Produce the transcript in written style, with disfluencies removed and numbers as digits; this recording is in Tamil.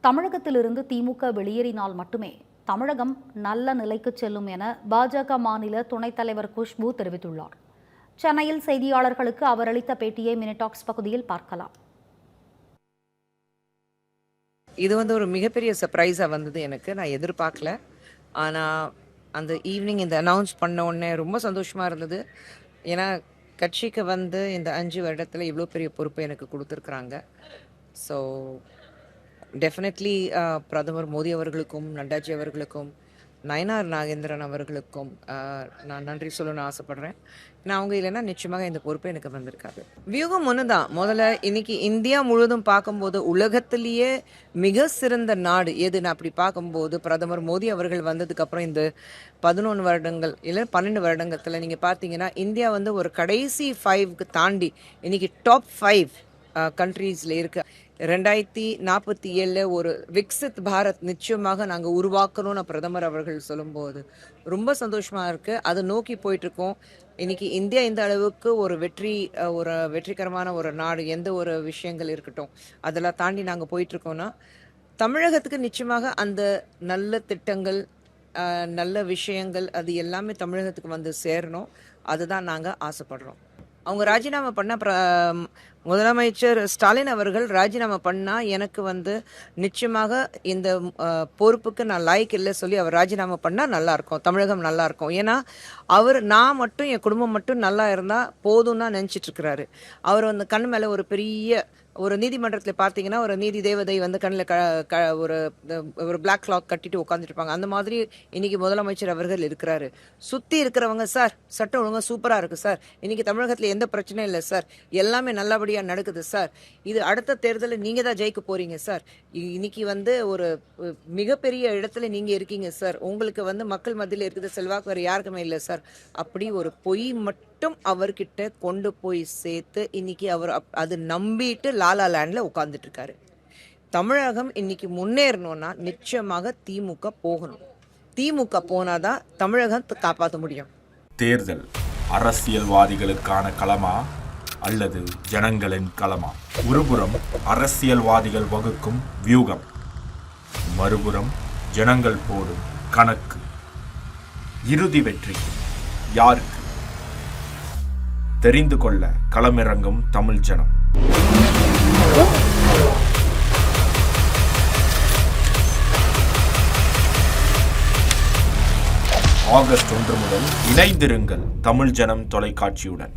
தமிழகத்திலிருந்து திமுக வெளியேறினால் மட்டுமே தமிழகம் நல்ல நிலைக்கு செல்லும் என பாஜக மாநில துணைத் தலைவர் குஷ்பு தெரிவித்துள்ளார். சென்னையில் செய்தியாளர்களுக்கு அவர் அளித்த பேட்டியை மினிடாக்ஸ் பகுதியில் பார்க்கலாம். இது ஒரு மிகப்பெரிய சர்ப்ரைஸாக வந்தது. நான் எதிர்பார்க்கல. ஆனால் அந்த ஈவினிங் இந்த அனௌன்ஸ் பண்ண உடனே ரொம்ப சந்தோஷமாக இருந்தது. ஏன்னா கட்சிக்கு இந்த 5 வருடத்தில் இவ்வளோ பெரிய பொறுப்பை எனக்கு கொடுத்துருக்குறாங்க. ஸோ டெஃபினெட்லி பிரதமர் மோடி அவர்களுக்கும், நட்டாஜி அவர்களுக்கும், நயனார் நாகேந்திரன் அவர்களுக்கும் நான் நன்றி சொல்லணும்னு ஆசைப்படுறேன். நான் அவங்க இல்லைன்னா நிச்சயமாக இந்த பொறுப்பு எனக்கு வந்திருக்காது. வியூகம் ஒன்று தான். முதல்ல இன்னைக்கு இந்தியா முழுவதும் பார்க்கும்போது உலகத்திலேயே மிக சிறந்த நாடு எதுன்னு அப்படி பார்க்கும்போது பிரதமர் மோடி அவர்கள் வந்ததுக்கப்புறம் இந்த 11 வருடங்கள் இல்லை 12 வருடங்கத்தில் நீங்கள் பார்த்தீங்கன்னா இந்தியா ஒரு கடைசி 5க்கு தாண்டி இன்னைக்கு டாப் 5 கண்ட்ரீஸில் இருக்கு. 2047 ஒரு விக்சித் பாரத் நிச்சயமாக நாங்கள் உருவாக்கணும்னு பிரதமர் அவர்கள் சொல்லும்போது ரொம்ப சந்தோஷமாக இருக்குது. அதை நோக்கி போயிட்டுருக்கோம். இன்னைக்கு இந்தியா இந்த அளவுக்கு ஒரு வெற்றிகரமான ஒரு நாடு, எந்த ஒரு விஷயங்கள் இருக்கட்டும் அதெல்லாம் தாண்டி நாங்கள் போயிட்டுருக்கோன்னா தமிழகத்துக்கு நிச்சயமாக அந்த நல்ல திட்டங்கள், நல்ல விஷயங்கள் அது எல்லாமே தமிழகத்துக்கு சேரணும். அதுதான் நாங்கள் ஆசைப்படுறோம். அவங்க ராஜினாமா பண்ண முதலமைச்சர் ஸ்டாலின் அவர்கள் ராஜினாமா பண்ணால் எனக்கு நிச்சயமாக இந்த பொறுப்புக்கு நான் லாய்க்கு இல்லை சொல்லி அவர் ராஜினாமா பண்ணால் நல்லாயிருக்கும், தமிழகம் நல்லாயிருக்கும். ஏன்னா நான் மட்டும் என் குடும்பம் மட்டும் நல்லா இருந்தால் போதும் தான் நினச்சிட்ருக்கிறாரு. அவர் கண் மேலே ஒரு பெரிய ஒரு நீதிமன்றத்தில் பார்த்தீங்கன்னா ஒரு நீதி தேவதை கண்ணில் ஒரு பிளாக் கிளாக் கட்டிட்டு உட்காந்துருப்பாங்க. அந்த மாதிரி இன்னைக்கு முதலமைச்சர் அவர்கள் இருக்கிறாரு. சுற்றி இருக்கிறவங்க சார் சட்டம் ஒழுங்காக சூப்பராக இருக்குது சார், இன்னைக்கு தமிழகத்தில் எந்த பிரச்சனையும் இல்லை சார், எல்லாமே நல்லபடியாக நடக்குது சார், இது அடுத்த தேர்தலில் நீங்கள் தான் ஜெயிக்க போகிறீங்க சார், இன்னைக்கு ஒரு மிகப்பெரிய இடத்துல நீங்கள் இருக்கீங்க சார், உங்களுக்கு மக்கள் மத்தியில் இருக்கிற செல்வாக்கு வேறு யாருக்குமே இல்லை சார், அப்படி ஒரு பொய் மட்டும் அவர்கிட்ட கொண்டு போய் சேர்த்து இன்னைக்கு அவர் அது நம்பிட்டு லாலா லேண்ட்ல உட்கார்ந்துட்டு இருக்காரு. தமிழகம் இன்னைக்கு முன்னேறணும்னா நிச்சயமாக திமுக போகணும். திமுக போனாதான் தமிழகத்தை காப்பாற்ற முடியும். தேர்தல் அரசியல்வாதிகளுக்கான களமா அல்லது ஜனங்களின் களமா? ஒருபுறம் அரசியல்வாதிகள் வகுக்கும் வியூகம், மறுபுறம் ஜனங்கள் போடும் கணக்கு. இறுதி வெற்றி யாருக்கு? தெரிந்து கொள்ள களமிறங்கும் தமிழ் ஜனம். ஆகஸ்ட் 1 முதல் இணைந்திருங்கள் தமிழ் ஜனம் தொலைக்காட்சியுடன்.